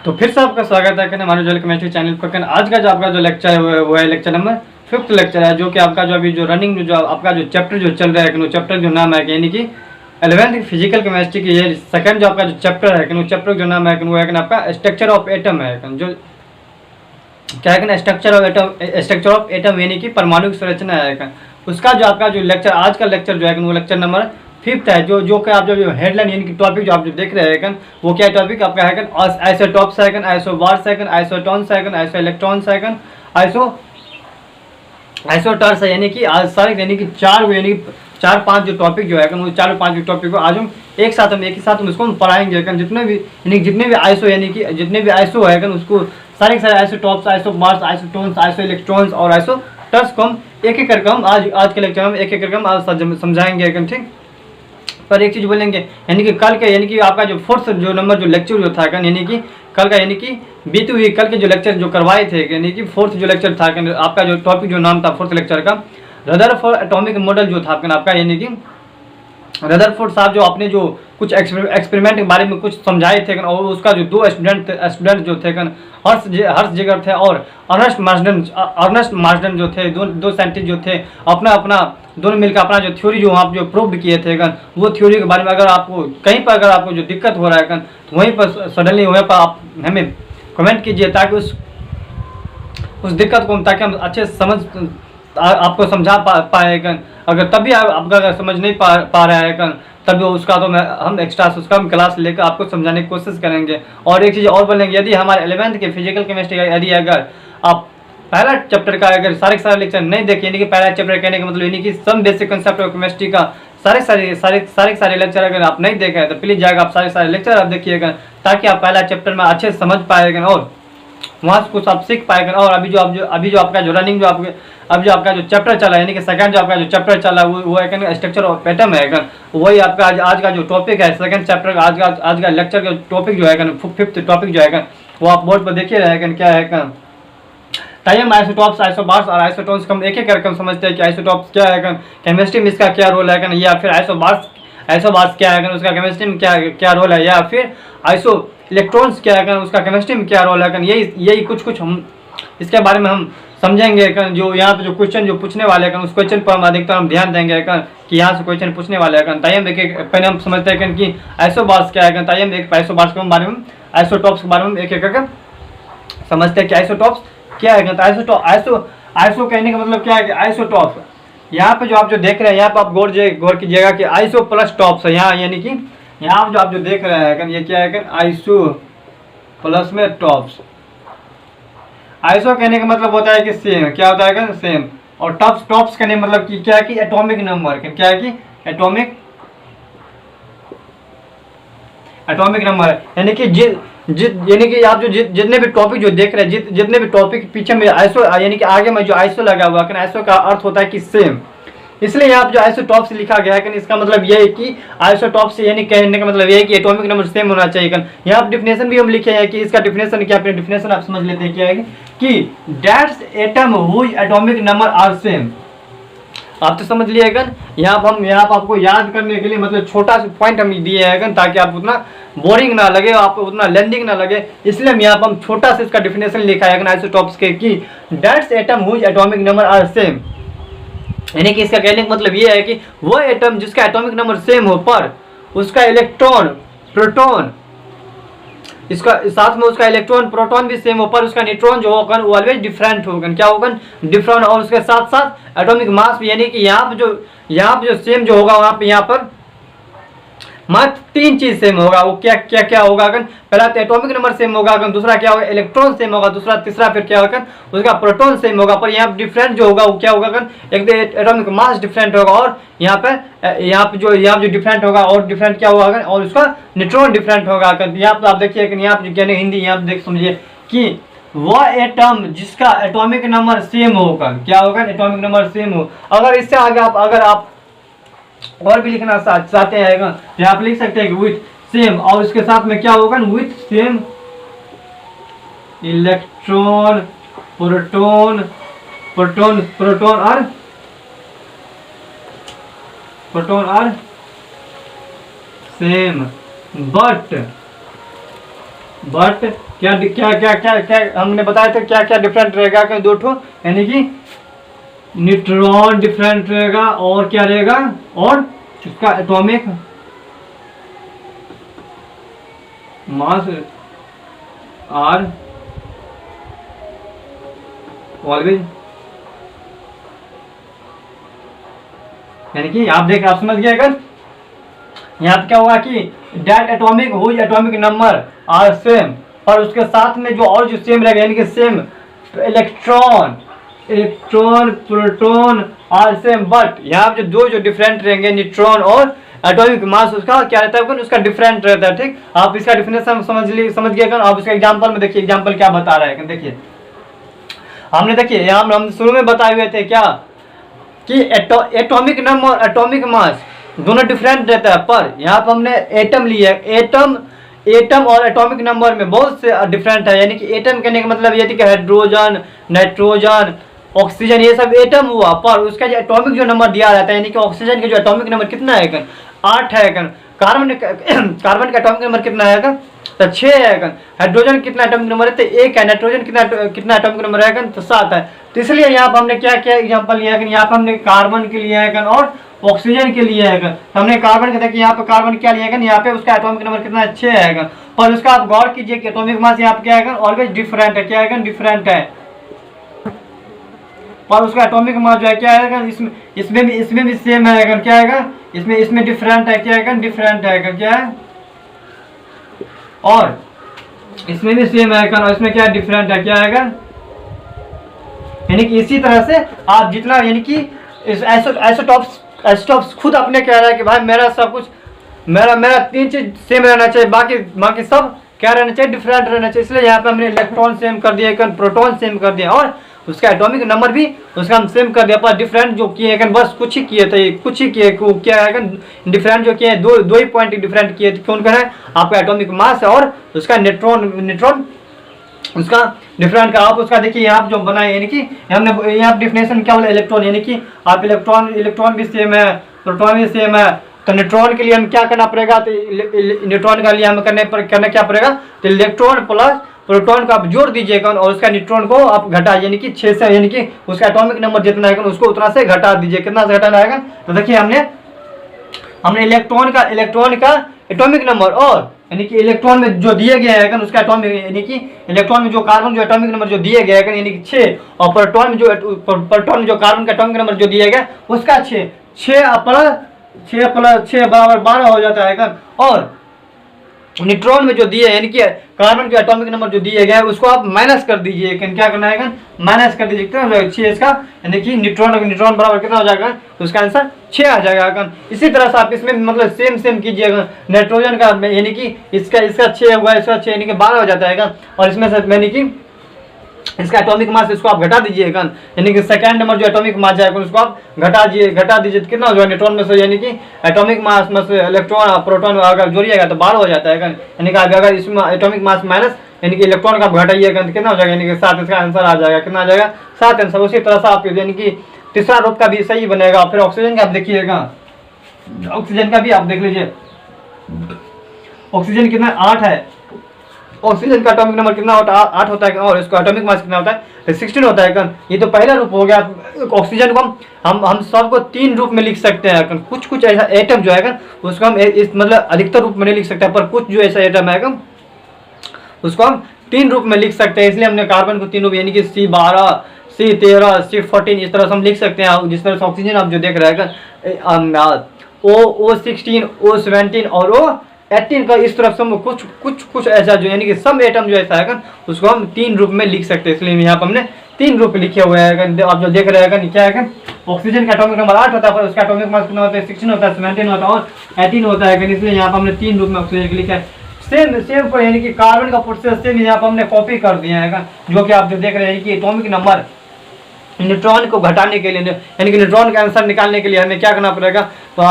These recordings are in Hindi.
तो फिर से आपका स्वागत है हमारे जो केमिस्ट्री चैनल पर। आज का जो आपका जो लेक्चर है वो है लेक्चर नंबर 5th लेक्चर है, जो कि आपका जो अभी जो रनिंग जो आपका जो चैप्टर जो चल रहा है वो चैप्टर जो नाम है यानी कि 11th फिजिकल केमिस्ट्री की ये सेकंड जो आपका जो चैप्टर है वो चैप्टर जो नाम है वो है आपका स्ट्रक्चर ऑफ एटम है। जो क्या है स्ट्रक्चर ऑफ एटम यानी कि परमाणु संरचना है। उसका जो आपका जो लेक्चर आज का लेक्चर जो है वो लेक्चर नंबर 5th है। जो कि आप जो हेडलाइन यानी कि टॉपिक जो आप जो देख रहे हैं वो क्या टॉपिक आपका है आइसोटॉप्स है, आइसोबार्स है, आइसोटॉन्स है, आइसो इलेक्ट्रॉन्स है, आइसोटर्स है, यानी कि सारे यानी कि चार पांच जो टॉपिक जो है वो चार पांच जो टॉपिक को आज हम एक ही साथ हम इसको पढ़ाएंगे। जितने भी आइसो यानी कि जितने भी आइसो है उसको सारे आइसोटॉप्स, आइसोबार्स, आइसोटॉन्स, आइसो इलेक्ट्रॉन्स और आइसोटर्स को हम एक करके हम आज के लेक्चर में एक करके हम आज समझाएंगे। ठीक, पर एक चीज़ बोलेंगे यानी कि कल के यानी कि आपका जो 4th जो नंबर जो लेक्चर जो था यानी कि कल का यानी कि बीती हुई कल के जो लेक्चर जो करवाए थे यानी कि 4th जो लेक्चर था आपका जो टॉपिक जो नाम था 4th लेक्चर का रदरफोर्ड एटॉमिक मॉडल जो था आपका यानी कि रदरफोर्ड साहब जो अपने जो कुछ एक्सपेरिमेंट के बारे में कुछ समझाए थे और उसका जो दो स्टूडेंट जो थे हर्ष जिगर थे और अर्नेस्ट मार्सडन जो थे दो साइंटिस्ट जो थे अपना दोनों मिलकर अपना जो थ्योरी जो आप जो प्रूव किए थे वो थ्योरी के बारे में अगर आपको कहीं पर अगर आपको जो दिक्कत हो रहा है तो वहीं पर सडनली वहीं पर आप हमें कमेंट कीजिए ताकि उस दिक्कत को ताकि हम अच्छे समझ आपको समझा पाएगा। अगर तभी आपका अगर समझ नहीं पा रहा है तभी उसका तो हम एक्स्ट्रा उसका हम क्लास लेकर आपको समझाने की कोशिश करेंगे। और एक चीज़ और बोलेंगे, यदि हमारे 11th के फिजिकल केमिस्ट्री का यदि अगर आप पहला चैप्टर का अगर सारे लेक्चर नहीं देखे यानी कि पहला चैप्टर कहने का मतलब यानी कि some basic concept of chemistry का सारे लेक्चर अगर आप नहीं देखे तो प्लीज़ जाकर आप सारे लेक्चर आप देखिएगा ताकि आप पहला चैप्टर में अच्छे से समझ पाएगा और वहाँ से कुछ आप सीख पाएगा। और अभी जो आपका जो रनिंग जो अभी जो आपका जो चैप्टर चला यानी कि सेकंड जो आपका जो चैप्टर चला वो है स्ट्रक्चर ऑफ एटम है। वही आपका आज का जो टॉपिक है सेकंड चैप्टर का आज का लेक्चर का टॉपिक जो है 5th टॉपिक जो है वो आप बोर्ड पर देखिए रहेगा क्या है। टाइम आइसोटॉप्स, आइसोबार्स और आइसोटॉन्स को हम एक करके हम समझते हैं कि आइसोटॉप्स क्या है केमिस्ट्री में इसका क्या रोल है या फिर आइसोबार्स क्या है उसका केमिस्ट्री में क्या रोल है या फिर आइसो इलेक्ट्रॉन्स क्या है उसका केमिस्ट्री में क्या रोल है। यही कुछ हम इसके बारे में हम समझेंगे। जो यहाँ पे जो क्वेश्चन जो पूछने वाले हैं उस क्वेश्चन पर हम अधिकतर हम ध्यान देंगे कि यहाँ से क्वेश्चन पूछने वाले हैं। ताइम पहले हम समझते हैं कि आइसोबार्स क्या है। ताइम एक आइसोबार्स के बारे में आइसोटॉप्स के बारे में एक करके समझते हैं कि आइसोटॉप्स क्या है। तो आइसो कहने का मतलब क्या है कि आइसोटॉप्स यहाँ पे जो आप जो देख रहे हैं यहाँ पे आप गौर कीजिएगा कि आइसो प्लस टॉप्स है यहाँ यानी कि यहाँ जो आप जो देख रहे हैं ये क्या है आइसो प्लस में टॉप्स। आइसो कहने का मतलब होता है कि सेम, क्या होता है सेम, और टॉप्स कहने का मतलब कि क्या है कि एटॉमिक नंबर, क्या है कि एटॉमिक नंबर यानी कि यानी कि आप जो जितने भी टॉपिक जो देख रहे हैं जितने भी टॉपिक पीछे में आइसो यानी कि आगे में जो आइसो लगा हुआ है आइसो का अर्थ होता है कि सेम, इसलिए यहाँ पे जो आइसोटॉप्स लिखा गया है इसका मतलब ये है कि आइसोटॉप्स यानी कहने का मतलब ये है कि एटॉमिक नंबर सेम होना चाहिए। यहाँ पे डिफिनेशन भी हम लिखे हैं कि इसका डिफिनेशन क्या है, डिफिनेशन आप समझ लेते हैं क्या है कि that's atom whose atomic number are same. आप तो समझ लिएगा। यहाँ पर आपको याद करने के लिए मतलब छोटा सा पॉइंट हम दिए हैं ताकि आप उतना बोरिंग ना लगे, आपको उतना लेंदिंग ना लगे, इसलिए हम यहाँ पर हम छोटा सा इसका डिफिनेशन लिखा है आइसोटॉप्स के कि that's atom whose atomic number are same. यानी कि इसका कहने का मतलब ये है कि वो एटम जिसका एटॉमिक नंबर सेम हो पर उसका इलेक्ट्रॉन प्रोटॉन इसका साथ में उसका इलेक्ट्रॉन प्रोटॉन भी सेम हो पर उसका न्यूट्रॉन जो होगा वो ऑलवेज डिफरेंट होगा। क्या होगा डिफरेंट, और उसके साथ साथ एटॉमिक मास भी यानी कि यहाँ पे जो सेम जो होगा वहाँ पे यहाँ पर मात्र 3 चीज सेम होगा। वो क्या होगा पहला तो एटॉमिक नंबर सेम होगा, दूसरा क्या होगा इलेक्ट्रॉन सेम होगा, तीसरा फिर क्या होगा उसका प्रोटॉन सेम होगा। पर यहाँ डिफरेंट जो होगा वो क्या होगा एक तो एटॉमिक मास डिफरेंट होगा और यहाँ पे जो डिफरेंट होगा और डिफरेंट क्या होगा और उसका न्यूट्रॉन डिफरेंट होगा। यहाँ पर आप देखिए यहाँ पे कहने हिंदी यहाँ पे देख समझिए कि वह एटम जिसका एटॉमिक नंबर सेम होगा, क्या होगा एटॉमिक नंबर सेम हो। अगर इससे आगे अगर आप और भी लिखना चाहते हैं तो आप लिख सकते हैं कि विथ सेम और उसके साथ में क्या होगा विथ सेम इलेक्ट्रॉन प्रोटॉन और सेम बट क्या क्या क्या क्या क्या हमने बताया था क्या क्या डिफरेंट रहेगा कि दो ठो, यानी कि न्यूट्रॉन डिफरेंट रहेगा और क्या रहेगा, और इसका एटॉमिक मास आर ऑलवेज, यानी कि आप समझ गए। अगर यहाँ पे क्या होगा कि that atomic whose atomic number are same, और उसके साथ में जो और जो सेम रहेगा, यानी कि same electron proton are same, but यहाँ पे जो डिफरेंट रहेंगे न्यूट्रॉन और एटॉमिक मास, उसका क्या रहता है, उसका डिफरेंट रहता है। ठीक, आप इसका डिफिनेशन समझ गए। आप इसका एग्जांपल में देखिए, एग्जांपल क्या बता रहा है। देखिए हमने देखिए यहाँ हम शुरू में बताए हुए थे क्या कि एटॉमिक नंबर एटॉमिक मास दोनों डिफरेंट रहता है, पर यहाँ पर हमने एटम लिया है। एटम और एटॉमिक नंबर में बहुत से डिफरेंट है, यानी कि एटम कहने का मतलब ये थी कि हाइड्रोजन, नाइट्रोजन, ऑक्सीजन, ये सब एटम हुआ, पर उसका जो एटॉमिक जो नंबर दिया जाता है, यानी कि ऑक्सीजन का जो एटॉमिक नंबर कितना है, 8 है। कार्बन का एटॉमिक नंबर कितना है, तो 6 है। हाइड्रोजन कितना एटॉमिक नंबर है, तो 1 है। नाइट्रोजन कितना एटॉमिक नंबर है, तो 7 है। तो इसलिए यहाँ पर हमने क्या क्या एग्जांपल लिया है, यहाँ पर हमने कार्बन के लिए है और ऑक्सीजन के लिए है। हमने कार्बन का देखिए यहाँ पे कार्बन क्या लिया है, यहाँ पे उसका एटॉमिक नंबर कितना 6 है, पर उसका आप गौर कीजिए कि एटॉमिक मास यहाँ पे क्या है, ऑलवेज डिफरेंट है। क्या है, डिफरेंट है, पर उसका एटॉमिक मास जो है क्या है, इसमें भी सेम है। क्या है, इसमें डिफरेंट है। क्या है, डिफरेंट है। क्या है, और इसमें भी सेम है, और इसमें क्या डिफरेंट है। क्या है, यानी कि इसी तरह से आप जितना, यानी कि आइसोटॉप्स खुद अपने कह रहा है कि भाई मेरा सब कुछ, मेरा 3 चीज सेम रहना चाहिए, बाकी सब क्या रहना चाहिए, डिफरेंट रहना चाहिए। इसलिए यहाँ पे हमने इलेक्ट्रॉन सेम कर दिया, प्रोटॉन सेम कर दिया, और उसका एटॉमिक नंबर भी उसका हम सेम कर दिया, पर डिफरेंट जो किए हैं बस कुछ ही किए थे, क्या है, डिफरेंट जो किए दो ही पॉइंट डिफरेंट किए थे। कौन कह रहा है, आपका एटॉमिक मास और उसका न्यूट्रॉन उसका डिफरेंट का। आप उसका देखिए यहाँ जो बनाए, यानी कि हमने यहाँ डिफिनेशन क्या बोला, इलेक्ट्रॉन, यानी कि आप इलेक्ट्रॉन भी सेम है, प्रोटॉन भी सेम है। तो न्यूट्रॉन के लिए हम क्या करना पड़ेगा, तो न्यूट्रॉन के लिए हमें करना क्या पड़ेगा, तो इलेक्ट्रॉन प्लस प्रोटॉन को आप जोड़ दीजिएगा और उसका न्यूट्रॉन को आप घटा, यानी कि 6 से, यानी कि उसका एटॉमिक नंबर जितना है उसको उतना से घटा दीजिए। कितना से घटाना आएगा, तो देखिए हमने इलेक्ट्रॉन का एटॉमिक नंबर, और यानी कि इलेक्ट्रॉन में जो दिए गए हैं उसका एटॉमिक, यानी कि इलेक्ट्रॉन में जो कार्बन जो एटॉमिक नंबर जो दिए गए हैं, यानी कि 6, और प्रोटॉन में जो कार्बन का एटॉमिक नंबर जो दिया गया उसका 6 प्लस 6 बराबर 12 हो जाता है। और न्यूट्रॉन में जो दिए, यानी कि कार्बन के एटॉमिक नंबर जो दिए गए उसको आप माइनस कर दीजिए। क्या करना है, माइनस कर दीजिए। कितना हो जाएगा, 6 इसका, यानी कि न्यूट्रॉन बराबर कितना हो जाएगा, तो उसका आंसर 6 आ जाएगा। इसी तरह से आप इसमें मतलब सेम कीजिएगा। नाइट्रोजन का यानी कि इसका 6 होगा, इसका 6 यानी कि 12 हो जाता है, और इसमें से यानी कि इसका एटॉमिक मास इसको आप घटा दीजिएगा, यानी कि सेकंड नंबर जो एटॉमिक मास जाएगा उसको आप घटा दीजिए। कितना हो जाएगा, न्यूट्रॉन में से यानी कि एटॉमिक मास में से इलेक्ट्रॉन प्रोटॉन अगर जोड़िएगा तो 12 हो जाता है। यानी कि अगर इसमें एटॉमिक मास माइनस, यानी कि इलेक्ट्रॉन का आप घटाइएगा तो कितना हो जाएगा, यानी कि 7 इसका आंसर आ जाएगा। कितना आ जाएगा, 7 आंसर। उसी तरह से आप यानी कि तीसरा रूप का भी सही बनेगा। फिर ऑक्सीजन का आप देखिएगा, ऑक्सीजन का भी आप देख लीजिए। ऑक्सीजन कितना 8 है, ऑक्सीजन का एटॉमिक नंबर कितना होता है, 8 होता है, और इसका एटॉमिक मास कितना होता है, 16 होता है। ये तो पहला रूप हो गया। ऑक्सीजन को हम सबको 3 रूप में लिख सकते हैं। कुछ ऐसा एटम जो है उसको हम मतलब अधिकतर रूप में नहीं लिख सकते, पर कुछ जो ऐसा एटम है उसको हम 3 रूप में लिख सकते हैं। इसलिए हमने कार्बन को 3 रूप, यानी कि C12, C13, C14 इस तरह से हम लिख सकते हैं। जिस तरह से ऑक्सीजन आप जो देख रहे हैं O16, O17 और O18 का, इस तरफ से कुछ ऐसा जो, यानी कि सब एटम जो ऐसा है उसको हम 3 रूप में लिख सकते हैं। इसलिए यहाँ पर हमने 3 रूप लिखे हुए हैं। आप जो देख रहे हैं क्या है, ऑक्सीजन का एटॉमिक नंबर 8 होता है, पर उसका एटॉमिक मास कितना होता है, 16 होता है, 17 होता है और 18 होता है। इसलिए यहाँ पर हमने 3 रूप में ऑक्सीजन लिखा है। सेम को, यानी कि कार्बन का प्रोसेस सेम यहाँ पर हमने कॉपी कर दिया है, जो कि आप जो देख रहे हैं कि एटॉमिक नंबर न्यूट्रॉन को घटाने के लिए, यानी कि न्यूट्रॉन का आंसर निकालने के लिए हमें क्या करना पड़ेगा, तो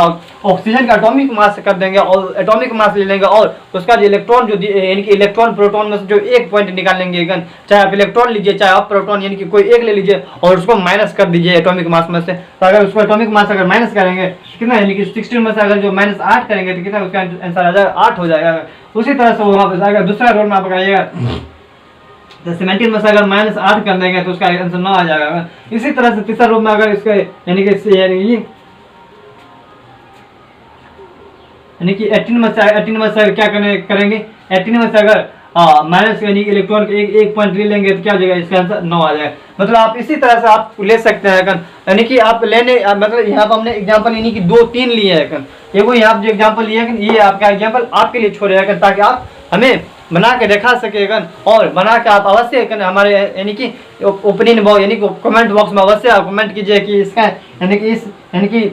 ऑक्सीजन का एटॉमिक मास कर देंगे और एटॉमिक मास ले लेंगे, और उसका जो इलेक्ट्रॉन जो यानी कि इलेक्ट्रॉन प्रोटॉन में से जो एक पॉइंट निकाल लेंगे। चाहे आप इलेक्ट्रॉन लीजिए, चाहे आप प्रोटॉन, यानी कि कोई एक ले लीजिए और उसको माइनस कर दीजिए एटॉमिक मास में से। तो अगर उसको एटॉमिक मास अगर माइनस करेंगे कितना, यानी कि 16 में से अगर जो -8 करेंगे तो कितना उसका आंसर आ जाएगा, 8 हो जाएगा। उसी तरह से वहाँ पर दूसरा रोल में आप लगाइएगा तो 17 में से अगर -8 कर देंगे तो उसका आंसर 9 आ जाएगा। इसी तरह से तीसरा रूप में अगर इसके यानी कि 18 में से क्या करेंगे 18 में से अगर माइनस यानी इलेक्ट्रॉन एक पॉइंट ले लेंगे तो क्या हो जाएगा, इसका आंसर 9 आ जाएगा। मतलब आप इसी तरह से आप ले सकते हैं यानी कि आप लेने मतलब यहाँ पर हमने एग्जांपल यानी कि 2-3 लिए हैं। एगो यहाँ आप जो एग्जांपल लिए हैं ये आपका एग्जांपल आपके लिए छोड़े हैं ताकि आप हमें बना के दिखा सकेगा और बना के आप अवश्य हमारे यानी कि ओपनिंग बॉक्स यानी कमेंट बॉक्स में अवश्य आप कमेंट कीजिए कि इसका यानी कि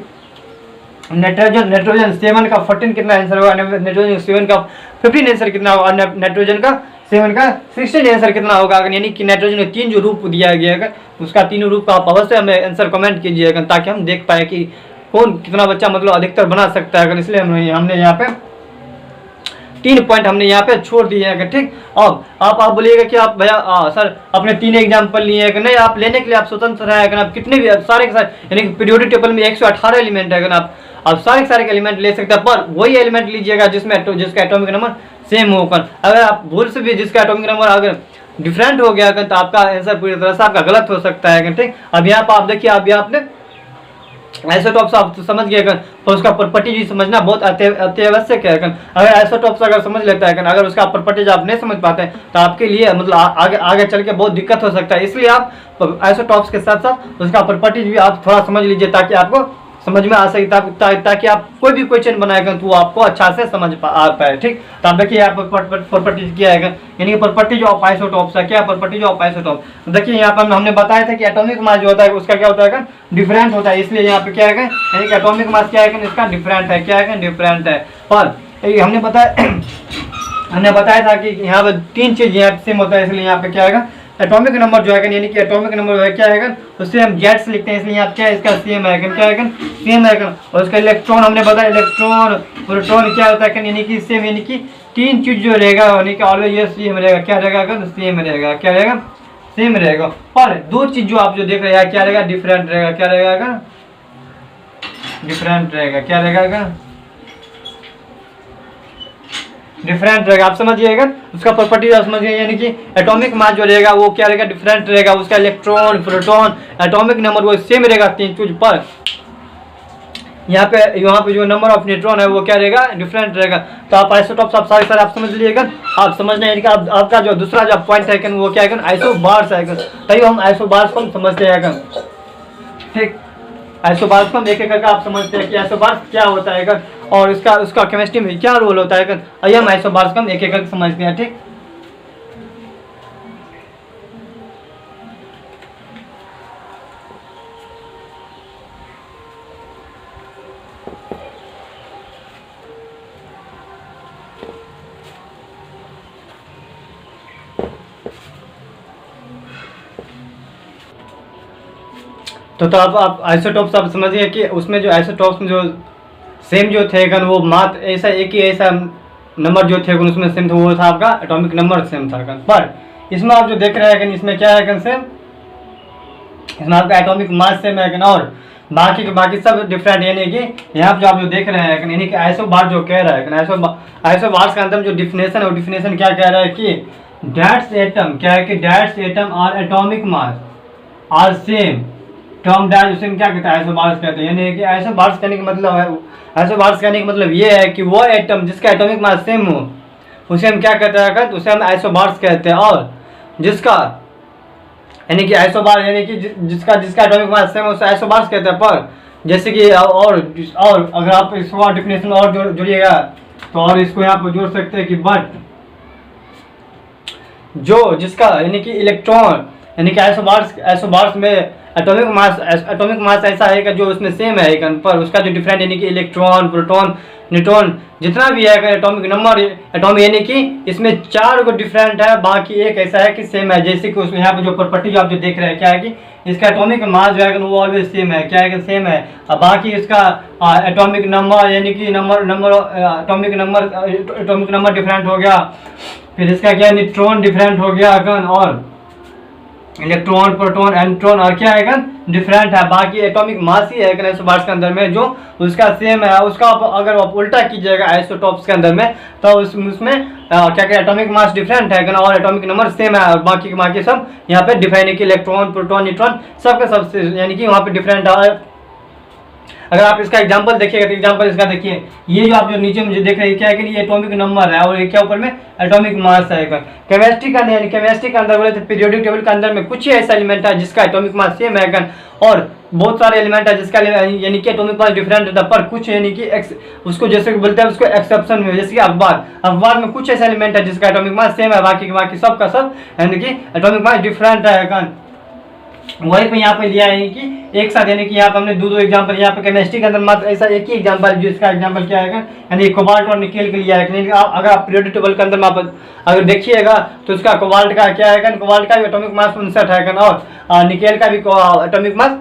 नाइट्रोजन 7 का 14 कितना आंसर होगा, नाइट्रोजन 7 का 15 आंसर कितना होगा, नाइट्रोजन का 7 का 16 आंसर कितना होगा। यानी कि नाइट्रोजन में 3 जो रूप दिया गया है उसका तीनों रूप का आप अवश्य हमें आंसर कमेंट कीजिएगा ताकि हम देख पाए कि कौन कितना बच्चा मतलब अधिकतर बना सकता है। इसलिए हमने यहाँ पे 3 पॉइंट हमने यहाँ पे छोड़ दिए हैं। ठीक, अब आप बोलिएगा कि आप भैया सर अपने 3 एग्जाम्पल लिए हैं कि नहीं, आप लेने के लिए आप स्वतंत्र है। आप कितने भी सारे के सारे यानी कि पीरियोडिक टेबल में 118 एलिमेंट है, आप सारे के एलिमेंट ले सकते हैं, पर वही एलिमेंट लीजिएगा जिसका एटॉमिक नंबर सेम होकर। अगर आप भूल से भी जिसका एटॉमिक नंबर अगर डिफरेंट हो गया तो आपका आंसर पूरी तरह से आपका गलत हो सकता है। ठीक, अब यहाँ पर आप देखिए, अब यहाँ आपने आइसोटॉप्स आप तो समझ गए पर उसका प्रॉपर्टी भी समझना बहुत अत्यावश्यक है। अगर आइसोटॉप्स अगर समझ लेता है अगर उसका प्रॉपर्टीज आप नहीं समझ पाते हैं तो आपके लिए मतलब आगे चल के बहुत दिक्कत हो सकता है। इसलिए आप आइसोटॉप्स के साथ साथ उसका प्रॉपर्टीज भी आप थोड़ा समझ लीजिए ताकि आपको समझ में आ सके, ताकि आप कोई भी क्वेश्चन बनाएगा तो वो आपको अच्छा से समझ आ पाए। ठीक, तो आप देखिए यहाँ पर प्रॉपर्टीज क्या है यानी कि प्रॉपर्टीज ऑफ आइसोटॉप्स है। क्या प्रॉपर्टीज ऑफ आइसोटॉप, देखिए यहाँ पर हमने बताया था कि एटॉमिक मास जो होता है उसका क्या होता है डिफरेंट होता है। इसलिए यहाँ पे क्या है यानी कि एटॉमिक मास क्या है इसका डिफरेंट है। क्या है डिफरेंट है। और हमने बताया था कि यहाँ पे 3 चीज यहाँ सेम होता है। इसलिए यहाँ पे क्या है एटॉमिक नंबर जो है यानी कि एटॉमिक नंबर है क्या है उससे हम जेट्स लिखते हैं। इसलिए यहाँ क्या है इसका सेम है, क्या है सेम है। और उसका इलेक्ट्रॉन हमने बताया, इलेक्ट्रॉन प्रोटॉन क्या होता है यानी कि सेम, यानी कि 3 चीज जो रहेगा यानी कि ऑलवेज ये सेम रहेगा। क्या रहेगा सेम रहेगा। क्या रहेगा सेम रहेगा। पर 2 चीज जो आप जो देख रहे हैं क्या रहेगा डिफरेंट रहेगा। क्या रहेगा डिफरेंट रहेगा। क्या रहेगा डिफरेंट रहेगा। आप समझिएगा उसका प्रॉपर्टी आप समझिए, यानी कि एटॉमिक मास जो रहेगा वो क्या रहेगा डिफरेंट रहेगा। उसका इलेक्ट्रॉन प्रोटॉन एटॉमिक नंबर वो सेम रहेगा 3 चीज, पर यहाँ पे जो नंबर ऑफ न्यूट्रॉन है वो क्या रहेगा डिफरेंट रहेगा। तो आप आइसोटॉप्स आप सारे आप समझ लीजिएगा। आप समझना है कि आपका जो दूसरा जो पॉइंट है वो क्या है आइसोबार्स है। तभी हम आइसोबार्स को समझते हैं। ठीक, आइसोबार्स को एक करके आप समझते हैं कि आइसोबार्स क्या होता है और उसका केमिस्ट्री में क्या रोल होता है। आइए हम आइसोबार्स को हम एक करके समझते हैं। ठीक, तो आप आइसोटॉप्स आप समझिए कि उसमें जो आइसोटॉप्स में जो सेम जो थे वो मात्र ऐसा एक ही ऐसा नंबर जो थे उसमें सेम था, वो था आपका एटॉमिक नंबर सेम था। पर इसमें आप जो देख रहे हैं इसमें क्या है सेम, इसमें आपका एटॉमिक मास सेम है और बाकी सब डिफरेंट। यानी कि यहाँ जो आप जो देख रहे हैं यानी कि आइसोबार जो कह रहा है आइसोबार्स का अंदर जो डिफिनेशन है वो डिफिनेशन क्या कह रहा है कि दैट्स एटम क्या है कि that's atom are atomic mass are same term dash उसे क्या कहते हैं आइसोबार्स कहते हैं। यानी कि आइसोबार्स कहने का मतलब है, आइसोबार्स कहने का मतलब ये है कि वो एटम जिसका एटॉमिक मास सेम हो उसे हम क्या कहते हैं उसे हम आइसोबार्स कहते हैं। और जिसका यानी कि आइसोबार यानी कि जिसका एटॉमिक मास सेम उसे आइसोबार्स कहते हैं। पर जैसे कि और अगर आप इसको डिफिनेशन और जोड़िएगा तो और इसको यहाँ पर जोड़ सकते हैं कि बट जो जिसका यानी कि इलेक्ट्रॉन यानी कि आइसोबार्स में एटॉमिक मास ऐसा है कि जो उसमें सेम है पर उसका जो डिफरेंट यानी कि इलेक्ट्रॉन प्रोटॉन न्यूट्रॉन जितना भी है एटॉमिक नंबर एटॉमिक यानी कि इसमें 4 को डिफरेंट है, बाकी एक ऐसा है कि सेम है। जैसे कि उसमें यहाँ पे जो प्रॉपर्टी जो आप जो देख रहे हैं क्या है कि इसका एटॉमिक मास जो है वो ऑलवेज सेम है। क्या है कि सेम है। अब बाकी इसका एटॉमिक नंबर यानी कि एटॉमिक नंबर डिफरेंट हो गया। फिर इसका क्या न्यूट्रॉन डिफरेंट हो गया और इलेक्ट्रॉन, प्रोटॉन, एंट्रॉन और क्या है डिफरेंट है। बाकी एटॉमिक मास ही है आइसोबार्स के अंदर में जो उसका सेम है। उसका अगर आप उल्टा कीजिएगा आइसोटॉप्स के अंदर में तो उसमें क्या क्या एटॉमिक मास डिफरेंट है और एटॉमिक नंबर सेम है और बाकी सब यहाँ पे डिफाइन कि इलेक्ट्रॉन, प्रोटॉन, न्यूट्रॉन सबके सब यानी कि वहाँ पे डिफरेंट है। अगर आप इसका एग्जांपल देखिएगा तो एग्जांपल इसका देखिए, ये जो आप जो नीचे मुझे देख रहे हैं क्या है कि ये एटॉमिक नंबर है और ये क्या ऊपर में एटॉमिक मास है। केमिस्ट्री का नहीं, केमिस्ट्री के अंदर बोले तो पीरियोडिक टेबल के अंदर में कुछ ही ऐसा एलिमेंट है जिसका एटॉमिक मास सेम है और बहुत सारे एलिमेंट है जिसका यानी कि एटॉमिक मास डिफरेंट होता है, पर कुछ यानी कि उसको जैसे कि बोलते हैं उसको एक्सेप्शन में, जैसे कि अखबार में कुछ ऐसा एलिमेंट है जिसका एटॉमिक मास सेम है, बाकी सब का सब यानी कि एटॉमिक मास डिफरेंट है। वही पे यहाँ पे लिया है कि एक साथ यानी कि यहाँ पे हमने दो एग्जांपल यहाँ पे केमिस्ट्री के अंदर मात्र ऐसा एक ही एग्जांपल जो इसका एग्जांपल क्या है यानी कोबाल्ट और निकेल के लिया है। अगर आप पीरियोडिक टेबल के अंदर आप अगर देखिएगा तो उसका कोबाल्ट का क्या है, कोबाल्ट का भी एटॉमिक मास 59 है और निकेल का भी एटॉमिक मास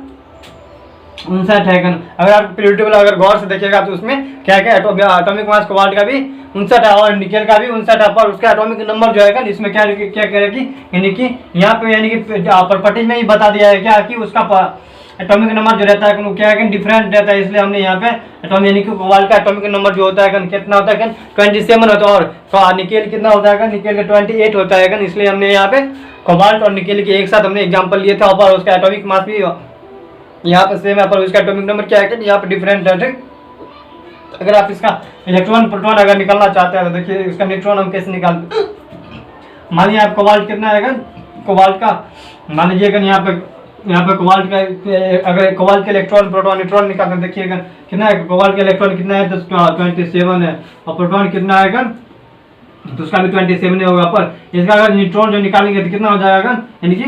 59 है। अगर आप पीरियोडिक टेबल अगर गौर से देखिएगा तो उसमें क्या क्या एटॉमिक मास कोबाल्ट का भी 59 है और निकेल का भी 59 है, पर उसका एटॉमिक नंबर जो है इसमें क्या क्या करेगी यानी कि यहाँ पे यानी कि प्रॉपर्टीज में ही बता दिया है क्या कि उसका एटॉमिक नंबर जो रहता है वो क्या है डिफरेंट रहता है। इसलिए हमने यहाँ पे एटॉमिक यानी कि कोबाल्ट का एटॉमिक नंबर जो होता है कितना होता है 27 होता है और निकेल कितना होता है निकेल का 28 होता है। इसलिए हमने यहाँ पे कोबाल्ट और निकेल के एक साथ हमने एग्जाम्पल लिए थे और उसका एटॉमिक मास भी यहाँ पे सेम है पर उसका एटॉमिक नंबर क्या है यहाँ पे डिफरेंट है। अगर आप इसका इलेक्ट्रॉन, प्रोटॉन अगर निकालना चाहते हैं तो देखिए इसका न्यूट्रॉन हम कैसे निकालते हैं। मान लीजिए आप कोबाल्ट कितना है कोबाल्ट का, मान लीजिए यहाँ पे कोबाल्ट का अगर कोबाल्ट के इलेक्ट्रॉन, प्रोटॉन, न्यूट्रॉन निकालते हैं देखिएगा कितना है कोबाल्ट का इलेक्ट्रॉन कितना है 27 है और प्रोटॉन कितना है तो उसका भी 27 होगा। पर इसका अगर न्यूट्रॉन जो निकालेंगे तो कितना हो जाएगा यानी कि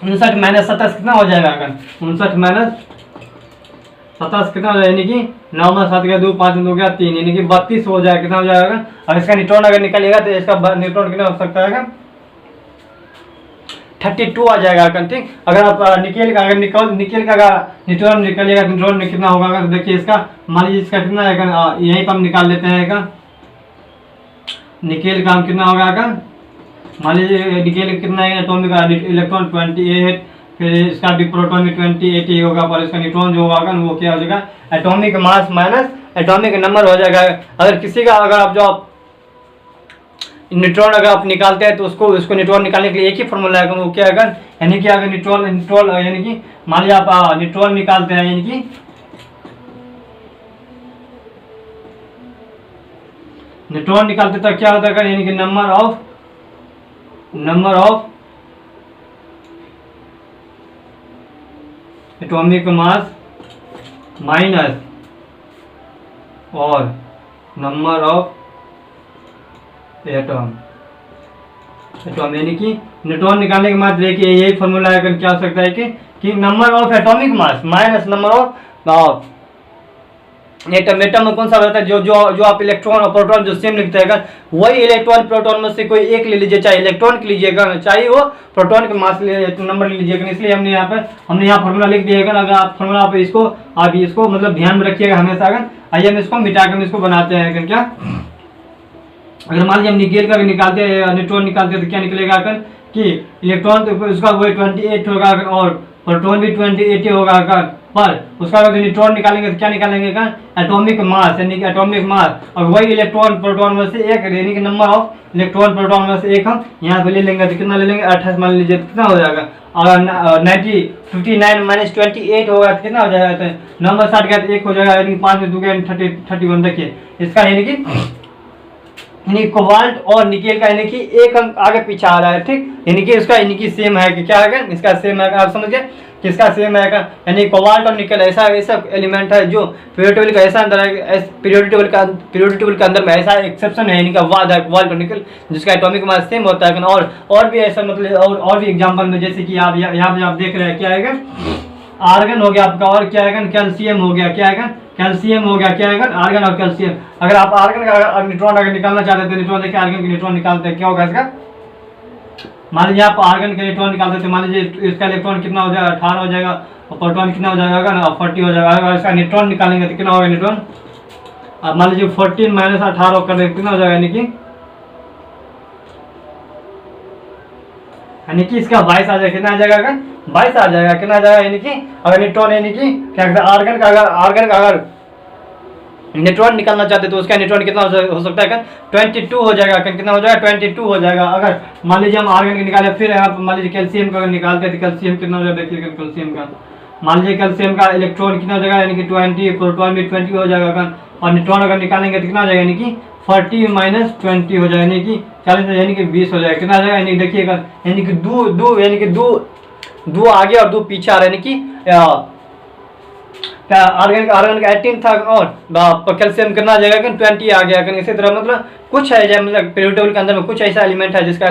59 माइनस 27 कितना हो जाएगा 59 माइनस 27 कितना हो जाएगा यानी कि 9 में 7 गया 2 5 2 गया 3 यानी कि 32 हो जाएगा। कितना हो जाएगा और इसका न्यूट्रॉन अगर निकालिएगा तो इसका न्यूट्रॉन कितना हो सकता है 32 आ जाएगा। ठीक, अगर आप निकेल का अगर न्यूट्रॉन निकालिएगा न्यूट्रॉन में कितना होगा तो देखिए इसका मान लीजिए इसका कितना है यहीं पर हम निकाल लेते हैं निकेल का हम कितना होगा मान लीजिए निकेल कितना है एटॉमिक इलेक्ट्रॉन 28, फिर इसका भी प्रोटॉन में 28 ही होगा पर इसका न्यूट्रॉन जो होगा वो क्या हो जाएगा atomic mass minus atomic number हो जाएगा। अगर किसी का अगर आप जो न्यूट्रॉन अगर आप निकालते हैं तो उसको न्यूट्रॉन निकालने के लिए एक ही फॉर्मूला है वो क्या है यानी कि अगर न्यूट्रॉन यानी कि मान लीजिए आप न्यूट्रॉन निकालते हैं यानी कि न्यूट्रॉन निकालते तो क्या होता है यानी कि number of atomic mass minus और नंबर ऑफ एटॉम यानी कि न्यूट्रॉन निकालने के बाद देखिए यही फॉर्मूला है क्या हो सकता है कि number of atomic mass minus number of atom में कौन सा रहता है जो आप इलेक्ट्रॉन और प्रोटॉन जो सेम लिखते हैं वही इलेक्ट्रॉन प्रोटॉन में से कोई एक ले लीजिए, चाहे इलेक्ट्रॉन के लीजिएगा चाहे वो प्रोटॉन के मास नंबर ले लीजिएगा। इसलिए हमने यहाँ फॉर्मूला लिख दिएगा। अगर आप फॉर्मूला आप इसको मतलब ध्यान में रखिएगा हमेशा। आइए हम इसको मिटा कर इसको बनाते हैं क्या। अगर मान लीजिए हम निकेल का निकालते हैं न्यूट्रॉन निकालते हैं तो क्या निकलेगा कि इलेक्ट्रॉन तो उसका वही 28 होगा और प्रोटॉन भी 28 होगा पर उसका अगर न्यूट्रॉन निकालेंगे तो क्या निकालेंगे एटॉमिक मास यानी कि एटॉमिक मास और वही इलेक्ट्रॉन प्रोटॉन में से एक यानी कि नंबर ऑफ इलेक्ट्रॉन प्रोटॉन में से एक हम यहाँ पे ले लेंगे तो कितना ले लेंगे 28 मान लीजिए कितना हो जाएगा और 59 माइनस 28 होगा तो कितना हो जाएगा तो नंबर 60 गया तो 1 हो जाएगा यानी 5 में 2 गया 31। देखिए इसका यानी कोबाल्ट और निकेल का यानी कि एक अंक आगे पीछे आ रहा है। ठीक, यानी कि इसका यानी कि सेम है कि क्या है इसका सेम है आप समझ गए कि इसका सेम है यानी कोबाल्ट और निकेल ऐसा एलिमेंट है जो पीरियोडिक टेबल का ऐसा अंदर है पीरियोडिक टेबल के अंदर में ऐसा एक्सेप्शन है यानी कि वाद है कोबाल्ट और निकेल जिसका एटॉमिक मास सेम होता है। और भी ऐसा मतलब और भी एग्जाम्पल में जैसे कि आप यहाँ पे आप देख रहे हैं क्या है आर्गन हो गया आपका और क्या है कैल्शियम हो गया क्या है कैल्शियम हो गया क्या है आर्गन और कैल्शियम। अगर आप आर्गन का न्यूट्रॉन अगर निकालना चाहते थे न्यूट्रॉन देखिए आर्गन के न्यूट्रॉन निकालते हैं क्या होगा इसका मान लीजिए आप आर्गन के इलेक्ट्रॉन निकालते थे मान लीजिए इसका इलेक्ट्रॉन कितना हो जाएगा 18 हो जाएगा और प्रोटॉन कितना हो जाएगा ना 40 हो जाएगा। अगर इसका न्यूट्रॉन निकालेंगे तो कितना होगा न्यूट्रॉन अब मान लीजिए 14 माइनस 18 कर कितना हो जाएगा यानी कि यानी कि इसका 22 आ जाएगा, कितना आ जाएगा, अगर 22 आ जाएगा, कितना आ जाएगा, यानी कि अगर न्यूट्रॉन यानी कि क्या कहते हैं आर्गन का अगर न्यूट्रॉन निकालना चाहते तो उसका न्यूट्रॉन कितना हो सकता है, 22 हो जाएगा, कितना हो जाएगा, 22 हो जाएगा। अगर मान लीजिए हम आर्गन के निकाले, फिर यहाँ मान लीजिए कैल्शियम का अगर निकालते हैं तो कैल्शियम कितना हो जाएगा, देखिए कैल्शियम का मान लीजिए कैल्शियम का इलेक्ट्रॉन कितना हो जाएगा, यानी कि 20, प्रोटॉन भी 20 हो जाएगा। और न्यूट्रॉन अगर निकालेंगे तो कितना हो जाएगा, यानी कि 40 - 20 हो जाएगा, यानी कि 40 यानी कि 20 हो जाएगा, कितना आ जाएगा, यानी देखिएगा, यानी कि दो आगे और दो पीछे आ रहे हैं, यानी कि आर्गन का 18 था और कैल्शियम कितना आ जाएगा, 20 आ गया। इसी तरह मतलब कुछ है मतलब पीरियोडिक टेबल के अंदर में कुछ ऐसा एलिमेंट है जिसका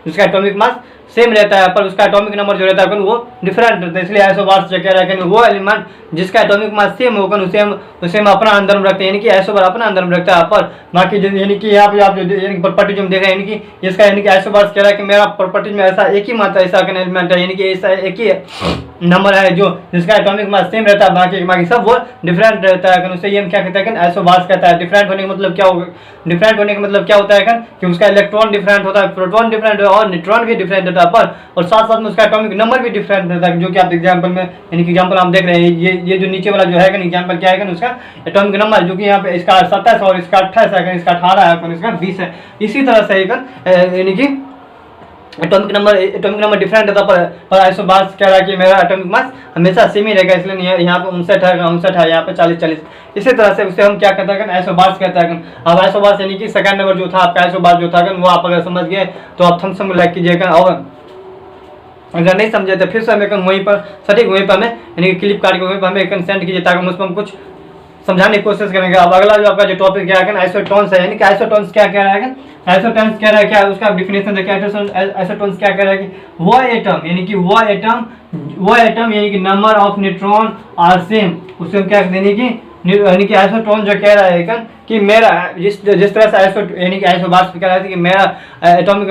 जिसका एटॉमिक मास सेम रहता है पर उसका एटॉमिक नंबर जो रहता है वो डिफरेंट रहता है, इसलिए आइसोबार्स जो कह रहा है वो एलिमेंट जिसका एटॉमिक मास सेम होगा उसे हम अपना अंदर में रखते हैं, यानी कि आइसोबार अपना अंदर में रखता है। पर बाकी यानी कि यहाँ पे आप जो प्रॉपर्टी जो हम देख रहे हैं, यानी कि इसका यानी कि आइसोबार्स कह रहा है कि मेरा प्रॉपर्टीज में ऐसा एक ही मात्रा ऐसा एलिमेंट है, यानी कि ऐसा एक ही नंबर है जो जिसका एटॉमिक मास सेम रहता है, बाकी सब वो डिफरेंट रहता है। उसे ये हम क्या कहते हैं, आइसोबार्स कहता है। डिफरेंट होने का मतलब क्या होगा, डिफरेंट होने का मतलब क्या होता है कि उसका इलेक्ट्रॉन डिफरेंट होता है, प्रोटॉन डिफरेंट है और न्यूट्रॉन भी डिफरेंट होता है, पर और साथ साथ में उसका एटॉमिक नंबर भी डिफरेंट रहता है, जो कि आप एग्जांपल में यानी कि एग्जांपल हम देख रहे हैं, ये जो नीचे वाला जो है एग्जांपल क्या है, उसका एटॉमिक नंबर जो कि यहाँ पे इसका 27 और इसका 28 है, इसका 18 है, इसका 20 है। इसी तरह से यानी कि एटॉमिक नंबर डिफरेंट रहता पर आइसोबार्स कह रहा है कि मेरा एटॉमिक मास हमेशा सेम ही रहेगा, इसलिए यहाँ पे 59 है, यहाँ पे 40। इसी तरह से उसे हम क्या कहते हैं, आइसोबार्स कहता है। अब आइसोबार्स यानी कि सेकंड नंबर जो था आपका आइसोबार्स जो था वो आप अगर समझ गए तो आप थम्स अप लाइक कीजिएगा, और अगर नहीं समझे तो फिर से हमें वहीं पर सटीक वहीं पर हमें यानी कि क्लिप काट के वहीं पर हमें कंसेंट कीजिए ताकि उसमें हम कुछ समझाने की कोशिश करेंगे। अब अगला जो आपका जो टॉपिक क्या है, आइसोटोन्स है, यानी कि आइसोटोन्स क्या कह रहा है, आइसोटोन्स कह रहा है क्या, उसका डेफिनेशन देखिए। आइसोटोन्स क्या कह रहा है कि वो एटम यानी कि वो एटम यानी कि number of neutron are same, उसे हम क्या कहते हैं यानी कि आइसोटोन जो कह रहा है कि मेरा जिस तरह से यानी कि आइसोबार्स कह रहा है कि मेरा एटॉमिक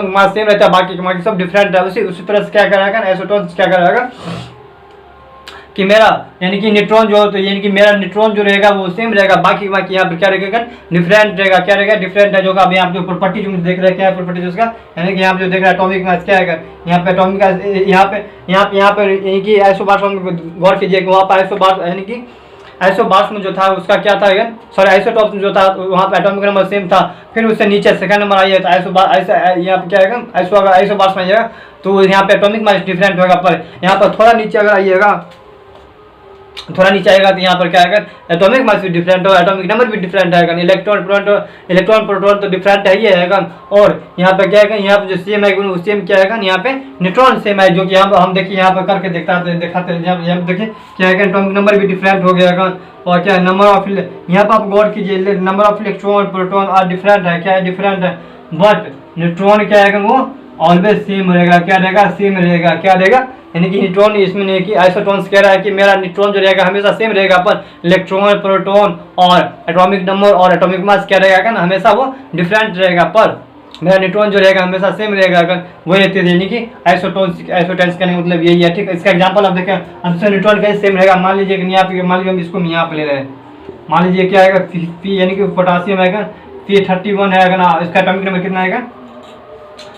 मास सेम रहता है, बाकी सब डिफरेंट है, उसी तरह से क्या कर रहा है आइसोटोन्स क्या कर रहा है कि मेरा यानी कि न्यूट्रॉन जो तो यानी कि मेरा न्यूट्रॉन जो रहेगा वो सेम रहेगा, बाकी यहाँ पर क्या रहेगा डिफरेंट रहेगा, क्या रहेगा डिफरेंट है। जो आप यहाँ पे जो प्रॉपर्टी जो देख रहे हैं क्या है प्रॉपर्टी उसका, यानी कि यहाँ पे जो देख रहे हैं एटॉमिक मास क्या है, यहाँ पे एटॉमिक यहाँ पे यानी कि आइसोबार्स गौर कीजिए, वहाँ पर आइसोबार्स यानी कि आइसोबार्स में जो था उसका क्या था, सॉरी आइसोटॉप में जो था वहाँ पे एटॉमिक नंबर सेम था, फिर उससे नीचे सेकंड नंबर आइए तो यहाँ पे क्या है आइसोबार्स में आइएगा तो यहाँ पे एटॉमिक मास डिफरेंट होगा, पर यहाँ पर थोड़ा नीचे अगर आइएगा तो यहाँ पर क्या है एटॉमिक मास भी डिफरेंट होगा, एटॉमिक नंबर भी डिफरेंट आएगा, इलेक्ट्रॉन प्रोटॉन तो डिफरेंट है ही है। और यहाँ पे क्या है, यहाँ पे जो सेम है वो सेम क्या है, यहाँ पे न्यूट्रॉन सेम है, जो कि यहाँ हम देखिए यहाँ पर करके दिखाते हैं यहाँ पे देखिए क्या है एटॉमिक नंबर भी डिफरेंट हो गया। और क्या नंबर ऑफ यहाँ पर आप गौर कीजिए नंबर ऑफ इलेक्ट्रॉन प्रोटॉन और डिफरेंट है, क्या है डिफरेंट है, बट न्यूट्रॉन क्या है वो ऑलवेज सेम रहेगा, क्या रहेगा सेम रहेगा, क्या रहेगा यानी कि न्यूट्रॉन इसमें नहीं कि आइसोटोन्स कह रहा है कि मेरा न्यूट्रॉन जो रहेगा हमेशा सेम रहेगा, पर इलेक्ट्रॉन प्रोटॉन और एटॉमिक नंबर और एटॉमिक मास क्या रहेगा ना हमेशा वो डिफरेंट रहेगा, पर मेरा न्यूट्रॉन जो रहेगा हमेशा सेम रहेगा। अगर वही रहती है यानी कि आइसोटोन्स का मतलब यही है, ठीक है। इसका एग्जाम्पल आप देखें, अब न्यूट्रॉन कैसे सेम रहेगा, मान लीजिए कि यहाँ पे मान लीजिए हम इसको यहाँ पे ले रहे हैं, मान लीजिए क्या आएगा पी यानी कि पोटासियम आएगा P31 है ना, इसका एटॉमिक नंबर कितना आएगा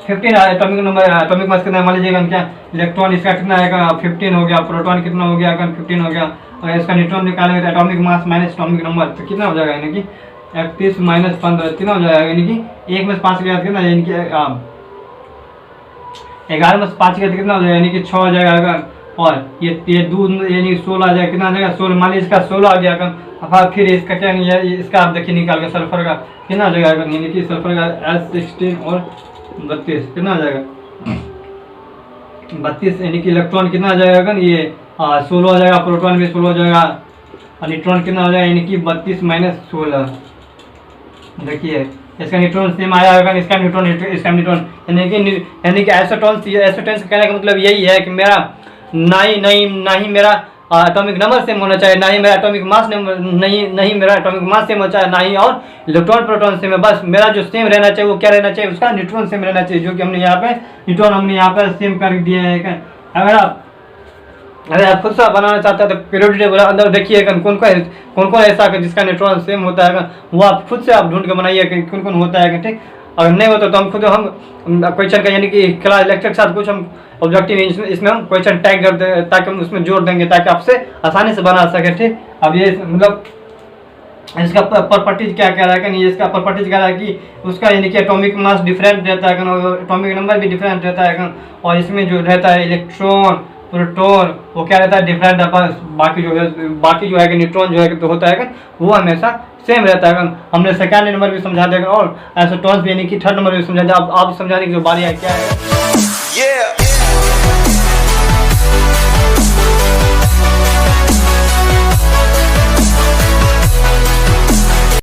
15 एटॉमिक नंबर, एटॉमिक मास कितना मान लीजिएगा क्या इलेक्ट्रॉन इसका कितना आएगा 15 हो गया, प्रोटॉन कितना हो गया 15 हो गया, और इसका न्यूट्रॉन निकालेंगे तो atomic mass minus atomic number तो कितना हो जाएगा, यानी कि 31 - 15 कितना हो जाएगा, यानी कि 1 में 5 गया कितना, यानी कि 11 में 5 गया कितना हो जाएगा, यानी कि 6 हो जाएगा। और ये दूध यानी 16 आ जाएगा, कितना आ जाएगा 16, मान लीजिए इसका 16 आ गया। अब फिर इसका क्या इसका आप देखिए निकाल के सल्फर का कितना आ जाएगा, यानी कि सल्फर का S16 और 32 कितना आ जाएगा 32, यानी कि इलेक्ट्रॉन कितना आ जाएगा ये 16 आ जाएगा, प्रोटॉन भी 16 हो जाएगा, और न्यूट्रॉन कितना हो जाएगा यानी कि 32 - 16। देखिए इसका न्यूट्रॉन सेम आया होगा, इसका न्यूट्रॉन यानी कि आइसोटोन्स कहने का मतलब यही है कि मेरा ना ही मेरा एटॉमिक नंबर सेम होना चाहिए, ना ही मेरा एटॉमिक मास नहीं मेरा एटॉमिक मास सेम होना चाहिए, ना ही और इलेक्ट्रॉन प्रोटॉन सेम है, बस मेरा जो सेम रहना चाहिए वो क्या रहना चाहिए उसका न्यूट्रॉन सेम रहना चाहिए, जो कि हमने यहाँ पे न्यूट्रॉन हमने यहाँ पे सेम कर दिया है। अगर आप खुद से बनाना चाहते हैं तो पीरियोडिक टेबल अंदर देखिए कौन कौन ऐसा है जिसका न्यूट्रॉन सेम होता है, वो आप खुद से आप ढूंढ के बनाइए कौन कौन होता है, ठीक। अगर नहीं होता तो हम खुद हम क्वेश्चन का यानी कि क्लास लेक्चर के साथ कुछ हम ऑब्जेक्टिव इसमें हम क्वेश्चन टैग कर दे ताकि हम उसमें जोड़ देंगे ताकि आपसे आसानी से बना सके। ठीक, अब ये मतलब इसका प्रॉपर्टीज क्या कह रहा है कि नहीं, इसका प्रॉपर्टीज कह रहा है कि उसका यानी कि एटॉमिक मास डिफरेंट रहता है, एटॉमिक नंबर भी डिफरेंट रहता है, और इसमें जो रहता है इलेक्ट्रॉन प्रोटॉन वो क्या रहता है डिफरेंट, बाकी जो है कि न्यूट्रॉन जो है तो होता है वो हमेशा सेम रहता है। हमने सेकेंड नंबर भी समझा देगा और आइसोटोन्स भी यानी कि थर्ड नंबर भी समझा दिया। अब आप समझाने की जो बारी है क्या है।